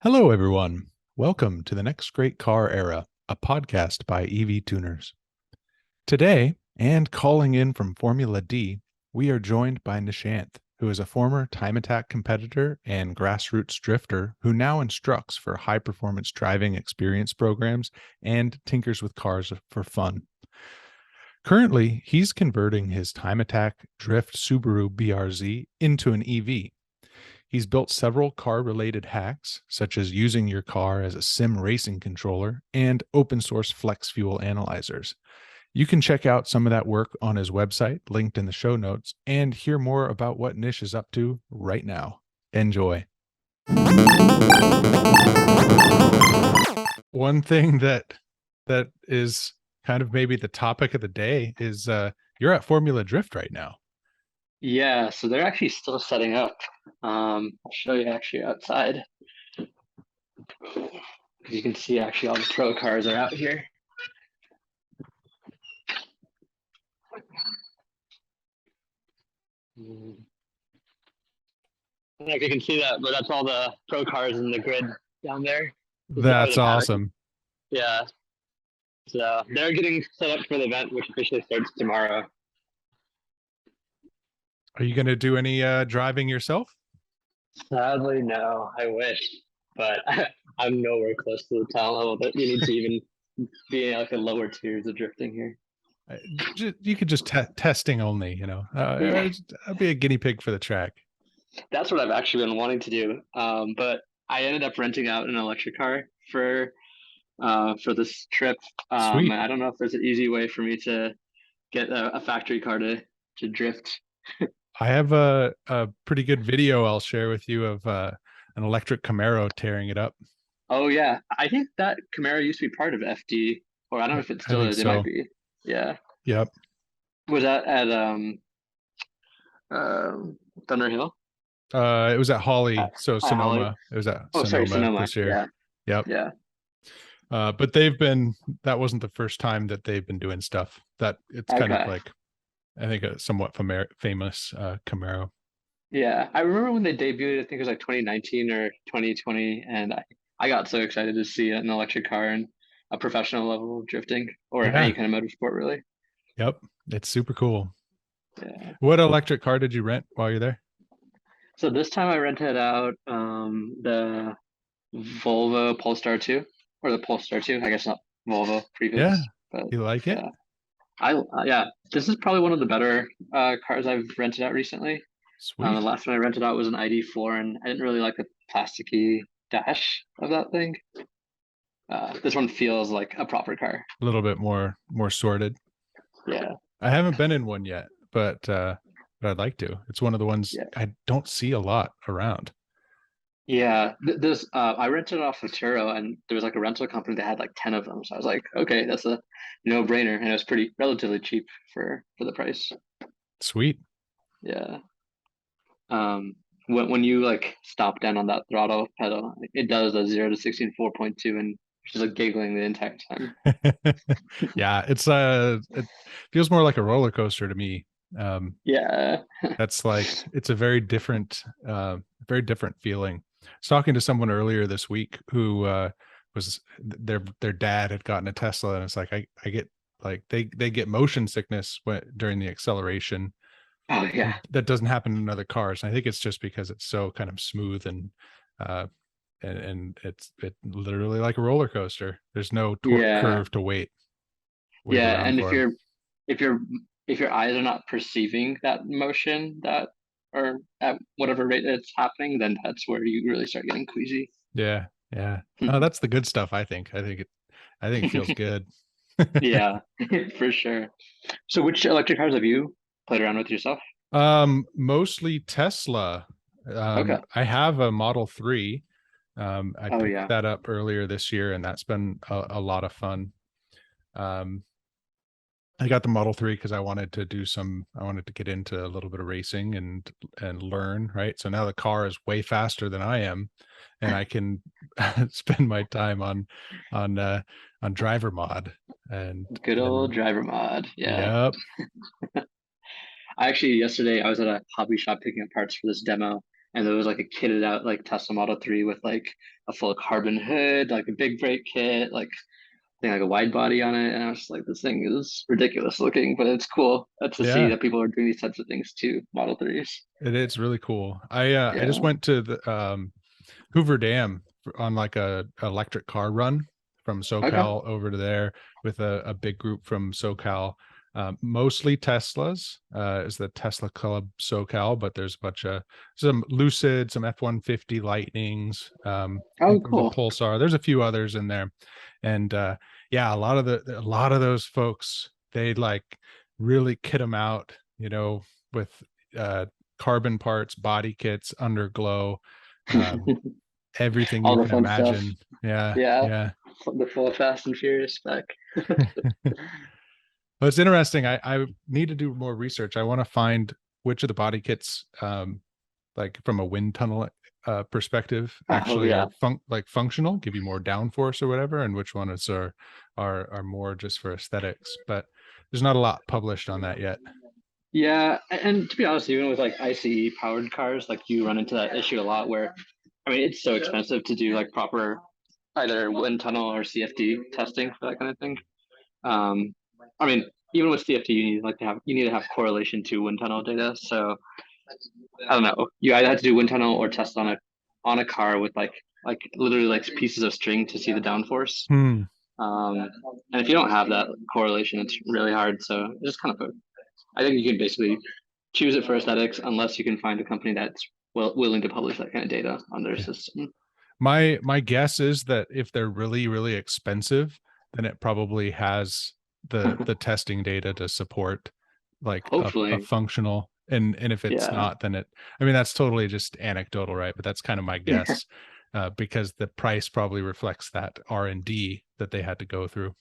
Hello, everyone. Welcome to the Next Great Car Era, a podcast by EVTUNERS. Today, and calling in from Formula D, we are joined by Nishanth, who is a former time attack competitor and grassroots drifter who now instructs for high-performance driving experience programs and tinkers with cars for fun. Currently, he's converting his time attack drift Subaru BRZ into an EV. He's built several car-related hacks, such as using your car as a sim racing controller and open source flex fuel analyzers. You can check out some of that work on his website, linked in the show notes, and hear more about what Nish is up to right now. Enjoy. One thing that is kind of maybe the topic of the day is you're at Formula Drift right now. Yeah, so they're actually still setting up. I'll show you actually outside. You can see actually all the pro cars are out here. I don't know if you can see that, but that's all the pro cars in the grid down there. That's awesome. Yeah. So they're getting set up for the event, which officially starts tomorrow. Are you going to do any driving yourself? Sadly, no. I wish, but I'm nowhere close to the talent level that you need to even be in like the lower tiers of drifting here. You could just testing only, Yeah. I'd be a guinea pig for the track. That's what I've actually been wanting to do. But I ended up renting out an electric car for this trip. Sweet. And I don't know if there's an easy way for me to get a factory car to drift. I have a pretty good video I'll share with you of an electric Camaro tearing it up. Oh yeah, I think that Camaro used to be part of FD, or I don't know if it still is. It might be. Yeah. Yep. Was that at Thunder Hill? It was at Holly, so Sonoma. Holly? It was at Sonoma this year. Yeah. Yep. Yeah. But that wasn't the first time that they've been doing stuff. That it's kind of like, I think, a somewhat famous Camaro. Yeah, I remember when they debuted. I think it was like 2019 or 2020, and I got so excited to see an electric car and a professional level of drifting or any kind of motorsport, really. Yep, it's super cool. Yeah. What electric car did you rent while you're there? So this time I rented out the Volvo Polestar 2 or the Polestar 2. I guess not Volvo previous. Yeah, but you like it? Yeah, this is probably one of the better cars I've rented out recently. Sweet. The last one I rented out was an ID4, and I didn't really like the plasticky dash of that thing. This one feels like a proper car. A little bit more sorted. Yeah. I haven't been in one yet, but I'd like to. It's one of the ones I don't see a lot around. Yeah, I rented it off of Turo, and there was like a rental company that had like 10 of them. So I was like, okay, that's a no-brainer, and it was relatively cheap for the price. Sweet. Yeah. When you like stop down on that throttle pedal, it does a 0 to 60 in 4.2, and she's like giggling the entire time. Yeah, it feels more like a roller coaster to me. Yeah. That's like, it's a very different feeling. I was talking to someone earlier this week who was their dad had gotten a Tesla, and it's like I get like they get motion sickness during the acceleration. Oh yeah. That doesn't happen in other cars. And I think it's just because it's so kind of smooth and it's literally like a roller coaster. There's no torque curve to wait. Yeah, and if your eyes are not perceiving that motion or at whatever rate it's happening, then that's where you really start getting queasy. Yeah. Oh, that's the good stuff. I think it feels good. Yeah, for sure. So which electric cars have you played around with yourself? Mostly Tesla. Okay. I have a Model 3. I picked that up earlier this year, and that's been a lot of fun. I got the Model 3 because I wanted to get into a little bit of racing and learn, right? So now the car is way faster than I am, and I can spend my time on driver mod and good old driver mod. Yeah. Yep. Yesterday I was at a hobby shop picking up parts for this demo, and there was like a kitted out like Tesla Model 3 with like a full carbon hood, like a big brake kit, like I think like a wide body on it, and I was just like, this thing is ridiculous looking, but it's cool to see Yeah, that people are doing these types of things to Model 3s. it is really cool. I just Yeah. went to the Hoover Dam on like a electric car run from Okay. SoCal over to there with a big group from SoCal. Mostly Teslas is the Tesla Club SoCal, but there's a bunch of some Lucid, some F-150 Lightnings. I Oh, think there's a cool. Pulsar. There's a few others in there, and yeah, a lot of those folks, they like really kit them out, with uh, carbon parts, body kits, underglow, um, everything All you the can fun stuff. imagine. Yeah, Yeah. yeah. The full Fast and Furious spec. Well, it's interesting. I need to do more research. I want to find which of the body kits, like from a wind tunnel perspective, Oh actually yeah. are functional, give you more downforce or whatever, and which ones are more just for aesthetics. But there's not a lot published on that yet. Yeah, and to be honest, even with like ICE powered cars, like you run into that issue a lot where, I mean, it's so expensive to do like proper either wind tunnel or CFD testing for that kind of thing. Um, I mean, even with CFD, you need to have correlation to wind tunnel data. So I don't know, you either have to do wind tunnel or test on a car with like literally like pieces of string to see the downforce. Hmm. And if you don't have that correlation, it's really hard. So it's just kind of I think you can basically choose it for aesthetics unless you can find a company that's willing to publish that kind of data on their Yeah. system. My guess is that if they're really, really expensive, then it probably has the testing data to support like a Hopefully, functional, and if it's yeah. not, then I mean, that's totally just anecdotal, right? But that's kind of my guess, because the price probably reflects that R&D that they had to go through.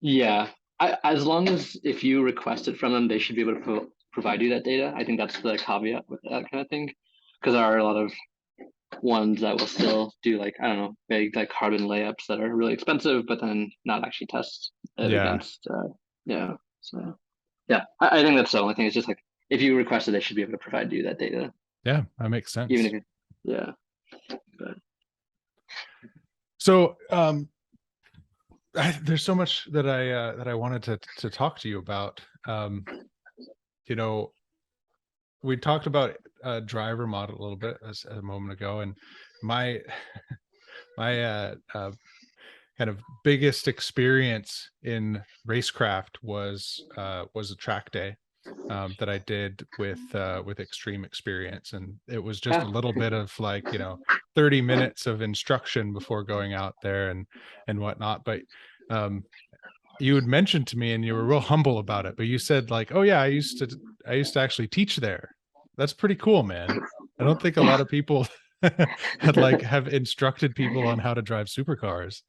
Yeah. As long as if you request it from them, they should be able to provide you that data. I think that's the caveat with that kind of thing. Because there are a lot of ones that will still do like, I don't know, big like carbon layups that are really expensive, but then not actually test it Yeah, against, yeah. So, yeah, I think that's the only thing. It's just like, if you request it, they should be able to provide you that data, yeah, that makes even sense. if, yeah. But So, there's so much that I wanted to talk to you about. You know, we talked about driver model a little bit as a moment ago, and my my kind of biggest experience in racecraft was a track day that I did with Extreme Experience, and it was just a ah, little bit of like 30 minutes of instruction before going out there and whatnot. But um, you had mentioned to me, and you were real humble about it, but you said like, oh yeah, I used to actually teach there. That's pretty cool, man. I don't think a lot of people had like have instructed people on how to drive supercars.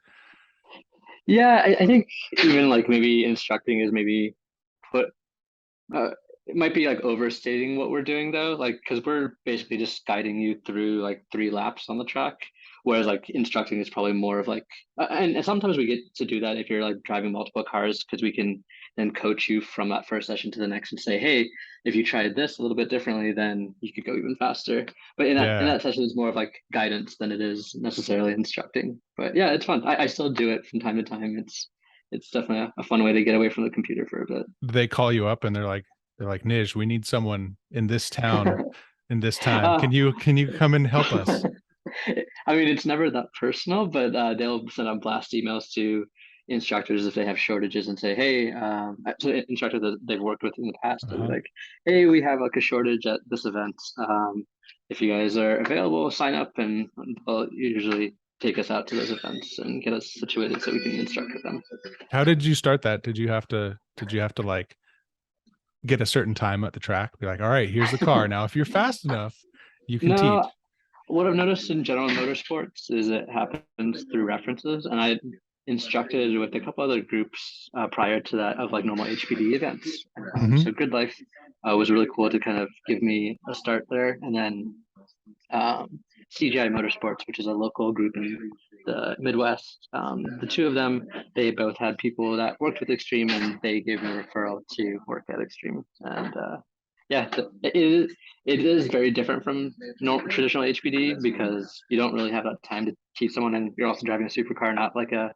yeah, I think even like maybe instructing is maybe put it might be like overstating what we're doing though, like because we're basically just guiding you through like 3 laps on the track, whereas like instructing is probably more of like, and sometimes we get to do that if you're like driving multiple cars because we can then coach you from that first session to the next and say, hey, if you tried this a little bit differently, then you could go even faster. But in Yeah. that session, it's more of like guidance than it is necessarily instructing. But yeah, it's fun. I still do it from time to time. It's definitely a fun way to get away from the computer for a bit. They call you up and they're like, Nish, we need someone in this town in this time. uh, Can you come and help us? I mean, it's never that personal, but they'll send out blast emails to instructors if they have shortages and say, hey, so instructors that they've worked with in the past, they'll be Uh-huh. like, hey, we have like a shortage at this event. If you guys are available, sign up, and they'll usually take us out to those events and get us situated so we can instruct with them. How did you start that? Did you have to like get a certain time at the track? Be like, all right, here's the car. Now, if you're fast enough, you can No, teach. what I've noticed in general motorsports is it happens through references, and I instructed with a couple other groups prior to that of like normal HPD events. Hmm. So Grid Life was really cool to kind of give me a start there, and then CGI Motorsports, which is a local group in the Midwest. The two of them, they both had people that worked with Extreme, and they gave me a referral to work at Extreme, and Yeah, it is very different from traditional HPD because you don't really have that time to teach someone, and you're also driving a supercar, not like a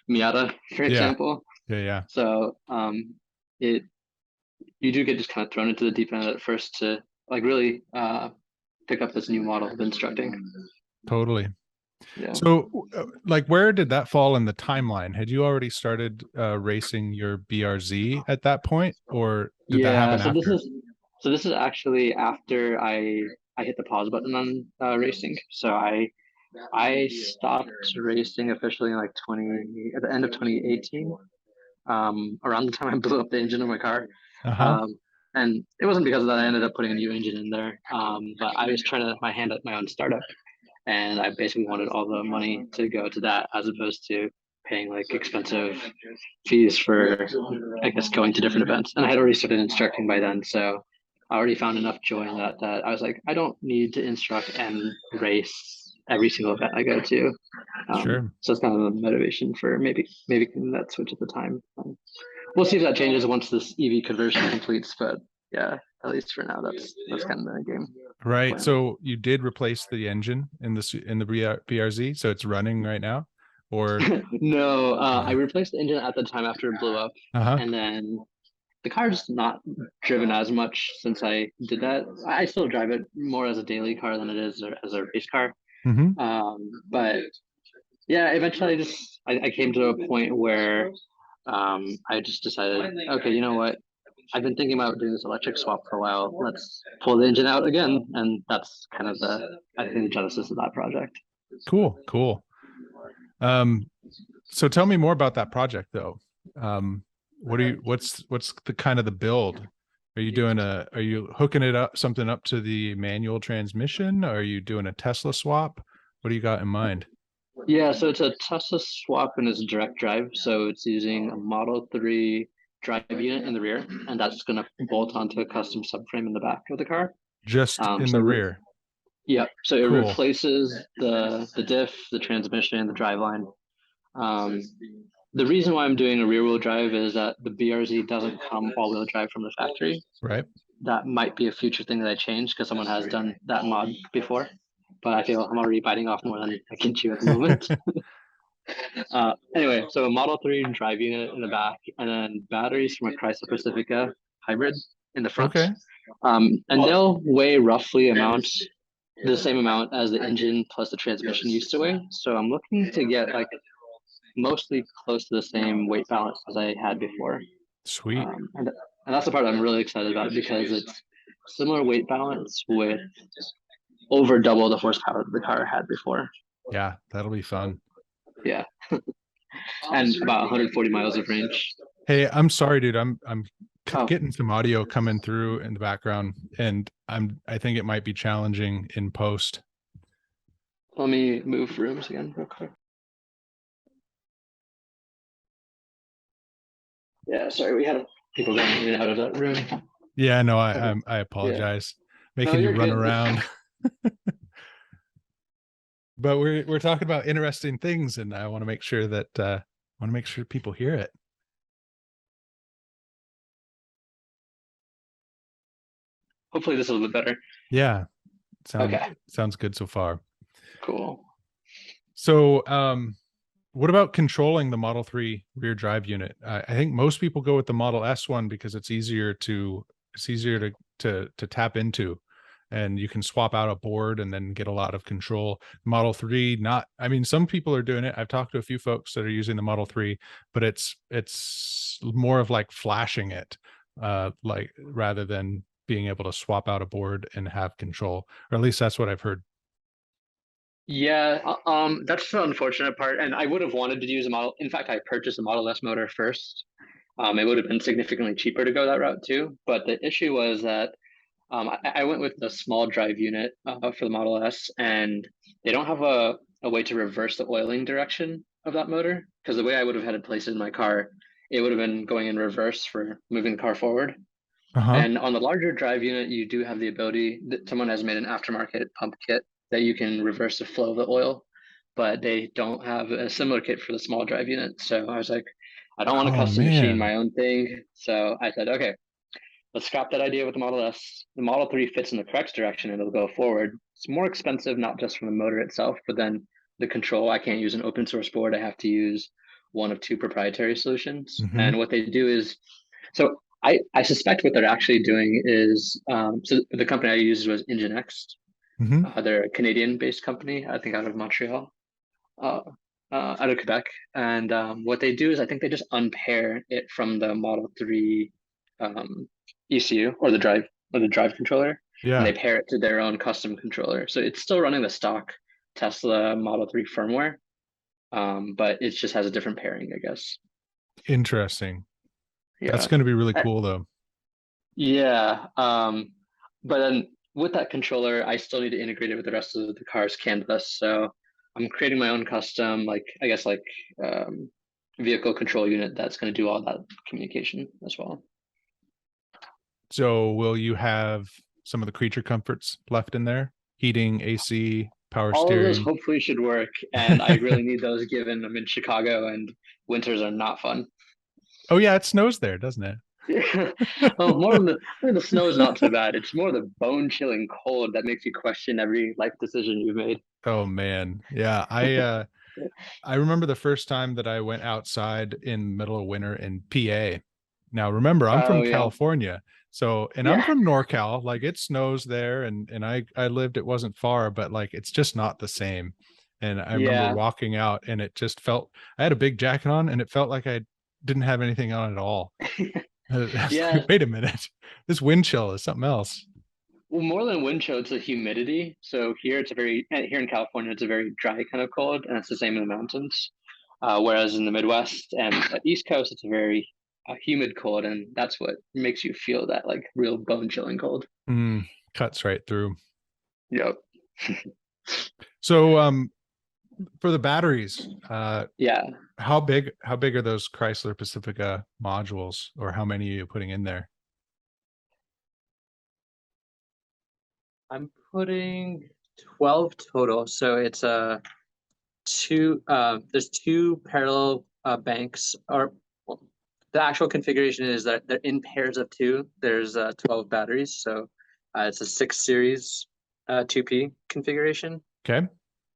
Miata, for Yeah. example. Yeah. So it you do get just kind of thrown into the deep end at first to like really pick up this new model of instructing. Totally. Yeah. So, like, where did that fall in the timeline? Had you already started racing your BRZ at that point, or did that Yeah, happen after? so this is actually after I hit the pause button on racing. So I stopped racing officially in like 20 at the end of 2018, around the time I blew up the engine of my car. Uh-huh. Um, and it wasn't because of that I ended up putting a new engine in there. But I was trying to my hand at my own startup, and I basically wanted all the money to go to that as opposed to paying like expensive fees for, I guess, going to different events. And I had already started instructing by then, so I already found enough joy in that that I was like, I don't need to instruct and race every single event I go to. Sure. So it's kind of a motivation for maybe making that switch at the time. We'll see if that changes once this EV conversion completes, but yeah, at least for now, that's kind of the game Right. plan. So you did replace the engine in the BRZ, so it's running right now, or No, I replaced the engine at the time after it blew up, uh-huh. and then the car's not driven as much since I did that. I still drive it more as a daily car than it is as a race car. Mm-hmm. But yeah, eventually I came to a point where I just decided, okay, you know what? I've been thinking about doing this electric swap for a while. Let's pull the engine out again, and that's kind of I think the genesis of that project. Cool. Cool. Um, so tell me more about that project though. What's the kind of the build? Are you hooking it up something up to the manual transmission? Are you doing a Tesla swap? What do you got in mind? Yeah, so it's a Tesla swap and it's a direct drive. So it's using a Model 3 drive unit in the rear, and that's going to bolt onto a custom subframe in the back of the car. Just Um, in so the re- rear. yeah, so it Cool. replaces the diff, the transmission, the driveline. Um, the reason why I'm doing a rear wheel drive is that the BRZ doesn't come all wheel drive from the factory. Right. That might be a future thing that I change because someone has done that mod before. But I feel I'm already biting off more than I can chew at the moment. Anyway, so a Model 3 drive unit in the back, and then batteries from a Chrysler Pacifica hybrid in the front. Okay. And they'll weigh roughly the same amount as the engine plus the transmission used to weigh. So I'm looking to get like mostly close to the same weight balance as I had before. Sweet. And that's the part I'm really excited about because it's similar weight balance with over double the horsepower that the car had before. Yeah, that'll be fun. Yeah, and about 140 miles of range. Hey, I'm sorry, dude. I'm Oh, getting some audio coming through in the background, and I think it might be challenging in post. let me move rooms again real quick. Yeah, sorry, we had people going in and out of that room. Yeah, no, Okay. I Yeah. apologize No, making you you're run good. around. But we're talking about interesting things, and I want to make sure that want to make sure people hear it. Hopefully this is a little bit better. Yeah, Okay, sounds good so far. cool. So, what about controlling the Model 3 rear drive unit? I think most people go with the Model S one because it's easier to tap into, and you can swap out a board and then get a lot of control. Model 3, not, I mean, some people are doing it. I've talked to a few folks that are using the Model 3, but it's more of like flashing it, like rather than being able to swap out a board and have control, or at least that's what I've heard. Yeah, that's the unfortunate part. And I would have wanted to use a model. In fact, I purchased a Model S motor first. It would have been significantly cheaper to go that route too. But the issue was that I went with the small drive unit for the Model S, and they don't have a way to reverse the oiling direction of that motor. Because the way I would have had it placed in my car, it would have been going in reverse for moving the car forward. Uh-huh. And on the larger drive unit, you do have the ability that someone has made an aftermarket pump kit that you can reverse the flow of the oil, but they don't have a similar kit for the small drive unit. So I was like, I don't want to Oh custom machine man. my own thing. So I said, okay, let's scrap that idea with the Model S. The Model 3 fits in the correct direction and it'll go forward. It's more expensive, not just from the motor itself, but then the control. I can't use an open source board. I have to use one of two proprietary solutions. Mm-hmm. And what they do is, so I suspect what they're actually doing is, so the company I used was Nginx. Mm-hmm. They're a Canadian-based company, I think out of Montreal, uh, out of Quebec. And what they do is, I think they just unpair it from the Model 3 um, ECU or the drive controller, and Yeah. they pair it to their own custom controller. So it's still running the stock Tesla Model 3 firmware, but it just has a different pairing, I guess. Interesting. That's Yeah. going to be really cool though. Yeah. But then with that controller, I still need to integrate it with the rest of the car's CAN bus. So I'm creating my own custom, like I guess like um, vehicle control unit that's going to do all that communication as well. So will you have some of the creature comforts left in there? Heating, AC, power All of those steering. hopefully should work, and I really need those given I'm in Chicago and winters are not fun. Oh yeah, it snows there, doesn't it? Well, more than the snow is not so bad. It's more the bone chilling cold that makes you question every life decision you've made. Oh man. Yeah, I remember the first time that I went outside in the middle of winter in PA. Now remember, I'm Oh from yeah, California. So, and I'm yeah, from NorCal, like it snows there and I lived, it wasn't far, but like it's just not the same. And I remember yeah. walking out and it just felt, I had a big jacket on and it felt like I didn't have anything on at all. I was Yeah, like, wait a minute, this wind chill is something else. well, more than wind chill, it's the humidity. So here it's a very here in California, it's a very dry kind of cold, and it's the same in the mountains. Whereas in the Midwest and the East Coast, it's a very humid cold, and that's what makes you feel that like real bone chilling cold. Cuts right through. Yep. So, for the batteries, Yeah, how big are those Chrysler Pacifica modules, or how many are you putting in there? I'm putting 12 total. So it's a two. There's two parallel banks, or well, the actual configuration is that they're in pairs of two. There's 12 batteries, so it's a 6 series 2P configuration. Okay.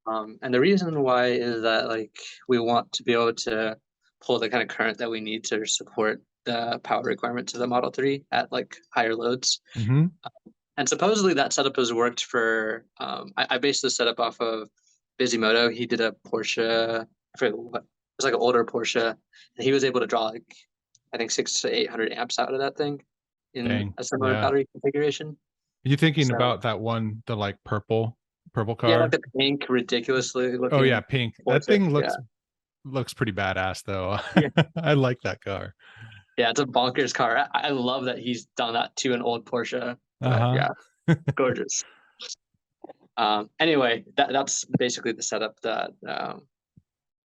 And the reason why is that like we want to be able to pull the kind of current that we need to support the power requirement to the Model 3 at like higher loads. Mm-hmm. And supposedly that setup has worked for I based the setup off of Bisimoto. He did a Porsche, I forget what it was, like an older Porsche, and he was able to draw like I think 600 to 800 amps out of that thing in Dang. a similar Yeah. battery configuration. Are you thinking So about that one, the like purple yeah, like car? the pink, ridiculously Oh yeah, looking pink. That Porsche. thing Yeah. looks pretty badass though. Yeah. I like that car. Yeah, it's a bonkers car. I love that he's done that to an old Porsche. But Uh-huh. yeah, gorgeous. Anyway, that's basically the setup that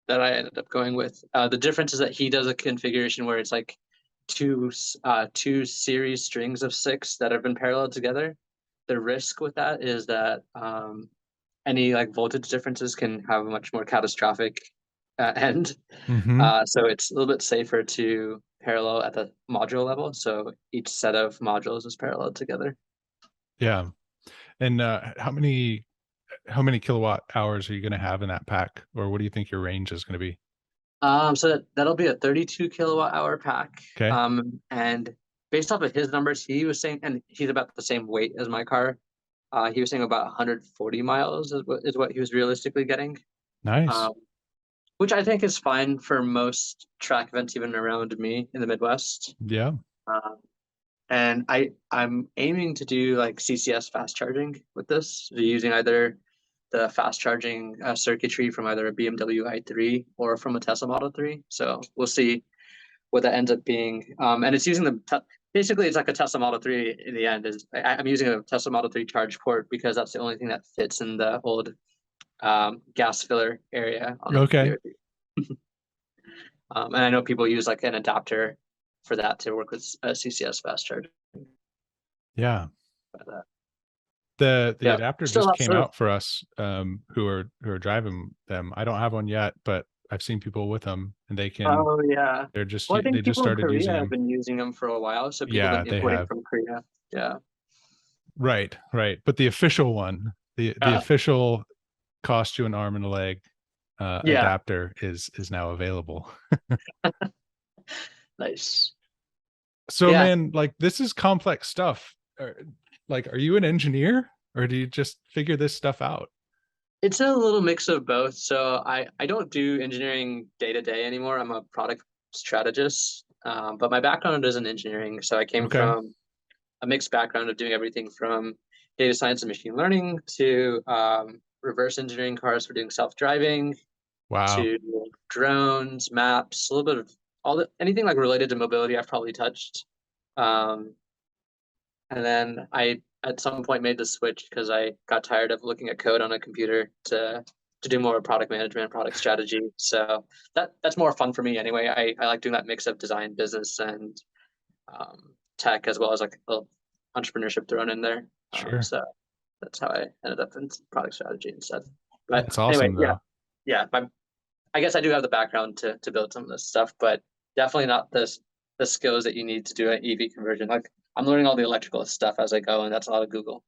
I ended up going with. The difference is that he does a configuration where it's like two series strings of six that have been paralleled together. The risk with that is that any like voltage differences can have a much more catastrophic end. Mm-hmm. So it's a little bit safer to parallel at the module level. So each set of modules is paralleled together. Yeah. And how many kilowatt hours are you going to have in that pack, or what do you think your range is going to be? So that'll be a 32 kilowatt hour pack. Okay. And based off of his numbers, he was saying, and he's about the same weight as my car. He was saying about 140 miles is what he was realistically getting. Nice. Um, which I think is fine for most track events, even around me in the Midwest. Yeah. Um, and I'm aiming to do like CCS fast charging with this, so using either the fast charging circuitry from either a BMW i3 or from a Tesla Model 3. So we'll see what that ends up being. And it's using basically it's like a Tesla Model 3 in the end. I'm using a Tesla Model 3 charge port because that's the only thing that fits in the old gas filler area on the Okay. BRZ. And I know people use like an adapter for that to work with CCS fast charging. Yeah. But, The yeah, adapter still just not came sure. out for us, who are driving them. I don't have one yet, but I've seen people with them, and Oh yeah. Well, I they think just people in started Korea using have them. been using them for a while, so people have Yeah, been they importing have. from Korea. Yeah. Right, right. But the official one, the Uh, official cost you an arm and a leg yeah. adapter is now available. Nice. So, Yeah. man, like this is complex stuff. Like, are you an engineer or do you just figure this stuff out? It's a little mix of both. So I don't do engineering day to day anymore. I'm a product strategist, but my background is in engineering. So I came Okay. from a mixed background of doing everything from data science and machine learning to reverse engineering cars for doing self-driving Wow. to drones, maps, a little bit of all the anything like related to mobility I've probably touched. Um, and then I at some point made the switch because I got tired of looking at code on a computer to do more product management, product strategy. So that's more fun for me anyway. I like doing that mix of design, business, and tech as well as like a little entrepreneurship thrown in there. Sure. So that's how I ended up in product strategy instead. But That's anyway, awesome yeah, though. yeah. I guess I do have the background to build some of this stuff, but definitely not the skills that you need to do an EV conversion. Like I'm learning all the electrical stuff as I go, and that's a lot of Google.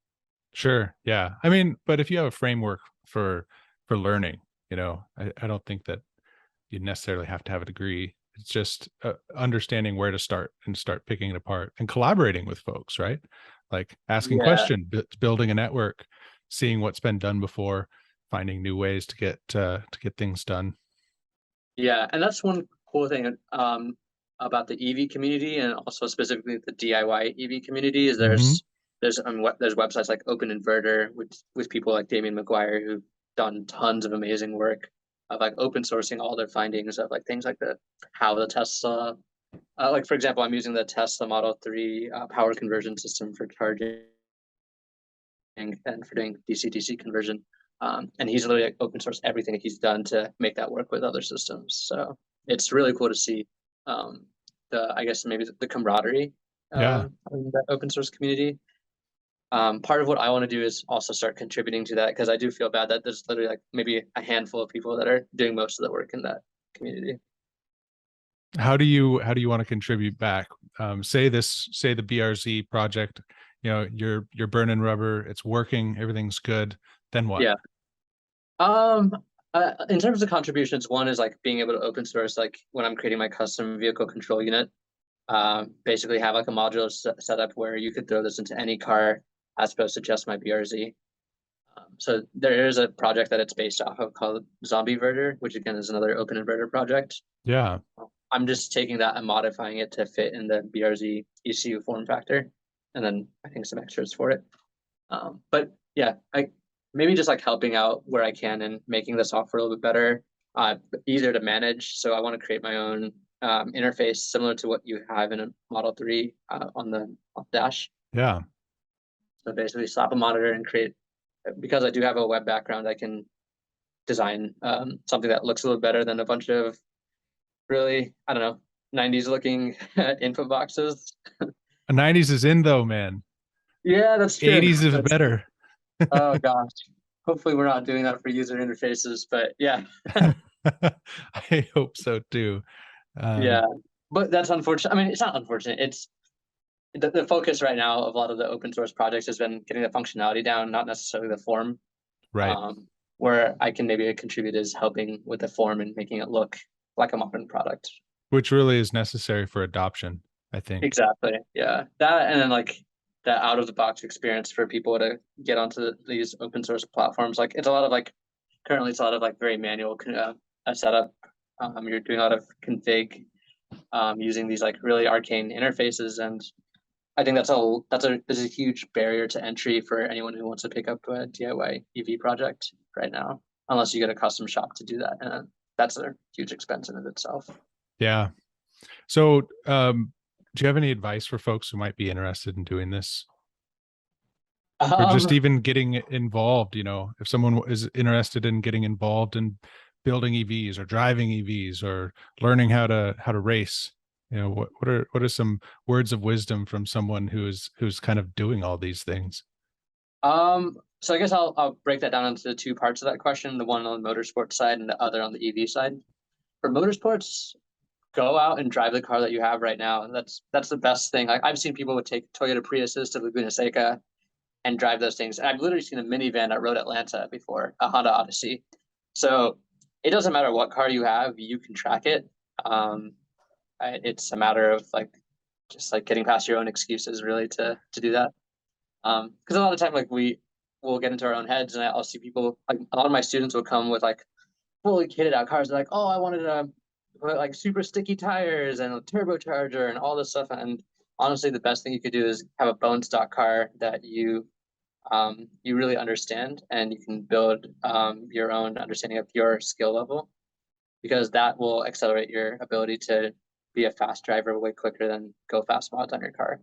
Sure. Yeah. I mean, but if you have a framework for learning, I don't think that you necessarily have to have a degree. It's just understanding where to start and start picking it apart and collaborating with folks, right? Like asking Yeah, question, building a network, seeing what's been done before, finding new ways to get things done. yeah, and that's one cool thing about the EV community, and also specifically the DIY EV community, is Hmm. there's websites like Open Inverter with people like Damien McGuire who've done tons of amazing work of like open sourcing all their findings of like things like the how the Tesla like for example, I'm using the Tesla Model 3 power conversion system for charging and for doing DC-DC conversion. And he's literally like open source everything that he's done to make that work with other systems. So it's really cool to see the I guess maybe the camaraderie Yeah. in the open source community. Part of what I want to do is also start contributing to that because I do feel bad that there's literally like maybe a handful of people that are doing most of the work in that community. How do you want to contribute back? Say the BRZ project, you're burning rubber, it's working, everything's good. Then what? Yeah. In terms of contributions, one is like being able to open source, like when I'm creating my custom vehicle control unit, basically have like a modular setup where you could throw this into any car as opposed to just my BRZ. So there is a project that it's based off of called Zombie Verter, which again is another open inverter project. Yeah. I'm just taking that and modifying it to fit in the BRZ ECU form factor, and then I think some extras for it. But yeah, I maybe just like helping out where I can and making the software a little bit better, easier to manage. So I want to create my own interface similar to what you have in a Model 3 on the dash. Yeah. So basically slap a monitor and create, because I do have a web background, I can design something that looks a little better than a bunch of really, I don't know, 90s looking input boxes. A 90s is in though, man. Yeah, that's true. 80s is That's true. better. Oh gosh. Hopefully we're not doing that for user interfaces, but yeah. I hope so too. Yeah. Um, But that's unfortunate. I mean, it's not unfortunate. It's the focus right now of a lot of the open source projects has been getting the functionality down, not necessarily the form. right. Where I can maybe contribute is helping with the form and making it look like a modern product. Which really is necessary for adoption, I think. Exactly. Yeah. That and then like that out of the box experience for people to get onto these open source platforms. Like it's a lot of like currently it's a lot of like very manual setup. You're doing a lot of config using these like really arcane interfaces, and I think there's a huge barrier to entry for anyone who wants to pick up a DIY EV project right now, unless you get a custom shop to do that, and that's a huge expense in of itself. Yeah. So, do you have any advice for folks who might be interested in doing this? Or just Um, even getting involved, if someone is interested in getting involved in building EVs or driving EVs or learning how to race, what are some words of wisdom from someone who's kind of doing all these things? so I guess I'll break that down into the two parts of that question, the one on the motorsport side and the other on the EV side. for motorsports, go out and drive the car that you have right now. And that's the best thing. Like I've seen people would take Toyota Priuses to Laguna Seca and drive those things. And I've literally seen a minivan at Road Atlanta before, a Honda Odyssey. So it doesn't matter what car you have, you can track it. It's a matter of like just like getting past your own excuses really to do that. Because a lot of time like we will get into our own heads, and I'll see people like a lot of my students will come with like fully kitted out cars. They're like, oh, I wanted to put like super sticky tires and a turbocharger and all this stuff. And honestly, the best thing you could do is have a bone stock car that you really understand, and you can build your own understanding of your skill level, because that will accelerate your ability to be a fast driver way quicker than go fast mods on your car.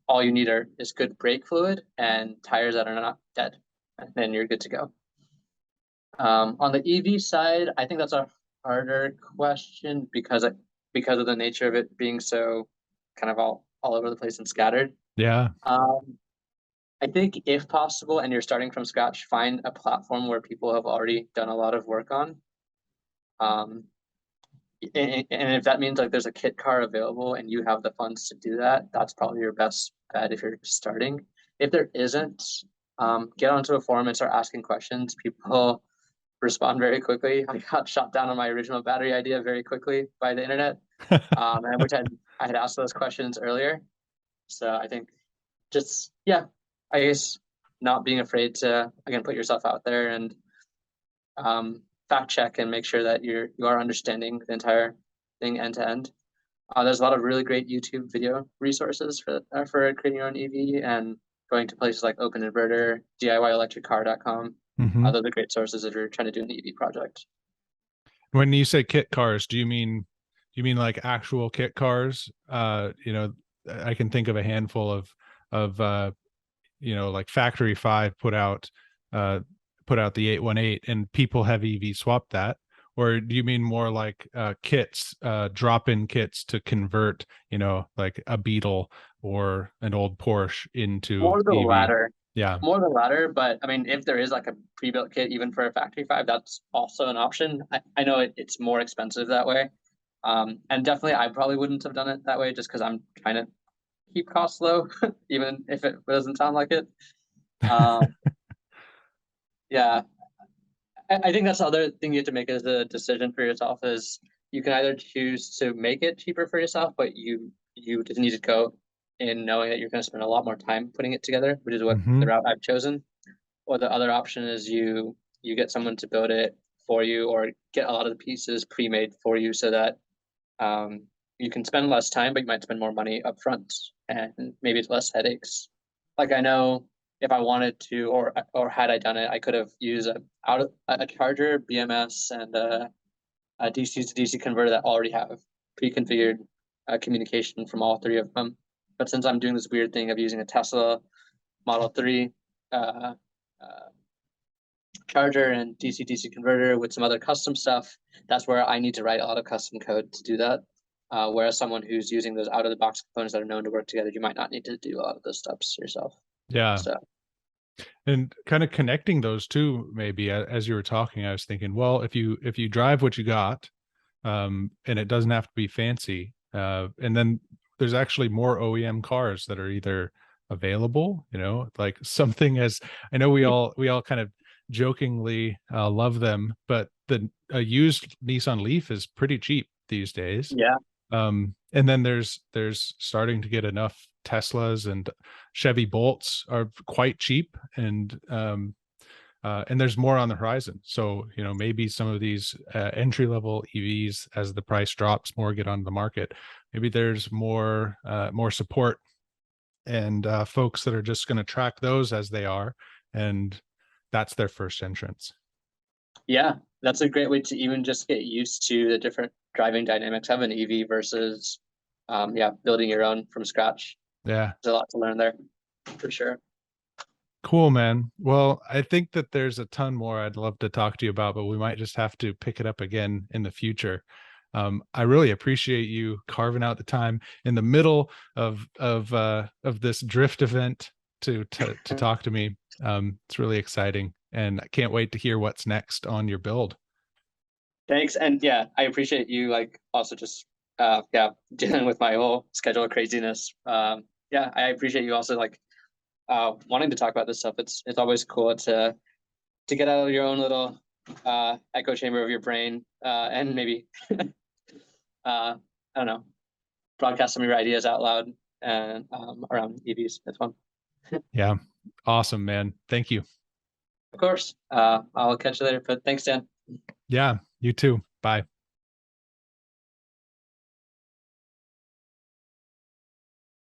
All you need is good brake fluid and tires that are not dead, and then you're good to go. On the EV side, I think that's a harder question because of the nature of it being so kind of all over the place and scattered. Yeah. I think if possible, and you're starting from scratch, find a platform where people have already done a lot of work on. And if that means like there's a kit car available and you have the funds to do that, that's probably your best bet if you're starting. If there isn't, get onto a forum and start asking questions. People respond very quickly. I got shot down on my original battery idea very quickly by the internet, and I wish I had asked those questions earlier. So I think just, yeah, I guess not being afraid to, again, put yourself out there and fact check and make sure that you are understanding the entire thing end to end. There's a lot of really great YouTube video resources for creating your own EV, and going to places like Open Inverter, DIYelectriccar.com. Mhm. Those are great sources if you're trying to do an EV project. When you say kit cars, do you mean like actual kit cars? I can think of a handful of like Factory 5 put out the 818, and people have EV swapped that. Or do you mean more like kits, drop-in kits to convert, like a Beetle or an old Porsche into More the EV? latter. Yeah. More the latter, but I mean, if there is like a pre-built kit, even for a Factory 5, that's also an option. I know it's more expensive that way. And definitely I probably wouldn't have done it that way just because I'm trying to keep costs low, even if it doesn't sound like it. Yeah, I think that's the other thing you have to make as a decision for yourself is you can either choose to make it cheaper for yourself, but you just need to go in knowing that you're going to spend a lot more time putting it together, which is what the Mhm. route I've chosen. Or the other option is you get someone to build it for you, or get a lot of the pieces pre-made for you, so that you can spend less time, but you might spend more money up front, and maybe it's less headaches. Like I know if I wanted to, or had I done it, I could have used a charger, BMS, and a DC to DC converter that already have pre-configured communication from all three of them. But since I'm doing this weird thing of using a Tesla Model 3 uh, uh, charger and DC-DC converter with some other custom stuff, that's where I need to write a lot of custom code to do that. Whereas someone who's using those out-of-the-box components that are known to work together, you might not need to do a lot of those steps yourself. Yeah. So And kind of connecting those two, maybe as you were talking, I was thinking, well, if you drive what you got, and it doesn't have to be fancy, and then there's actually more OEM cars that are either available, like something as I know we all kind of jokingly love them, but a used Nissan Leaf is pretty cheap these days. yeah, And then there's starting to get enough Teslas, and Chevy Bolts are quite cheap, and there's more on the horizon. So maybe some of these entry level EVs, as the price drops, more get onto the market. Maybe there's more support, and folks that are just going to track those as they are, and that's their first entrance. yeah, that's a great way to even just get used to the different driving dynamics of an EV versus, building your own from scratch. Yeah. There's a lot to learn there, for sure. Cool, man. Well, I think that there's a ton more I'd love to talk to you about, but we might just have to pick it up again in the future. I really appreciate you carving out the time in the middle of this drift event to talk to me. It's really exciting, and I can't wait to hear what's next on your build. Thanks. And yeah, I appreciate you like also just dealing with my whole schedule of craziness. Yeah, I appreciate you also like wanting to talk about this stuff. It's always cool to get out of your own little echo chamber of your brain and maybe I don't know, broadcast some of your ideas out loud and around EVs. That's fun. Yeah. Awesome, man. Thank you. Of course. I'll catch you later. But thanks, Dan. Yeah. You too. Bye.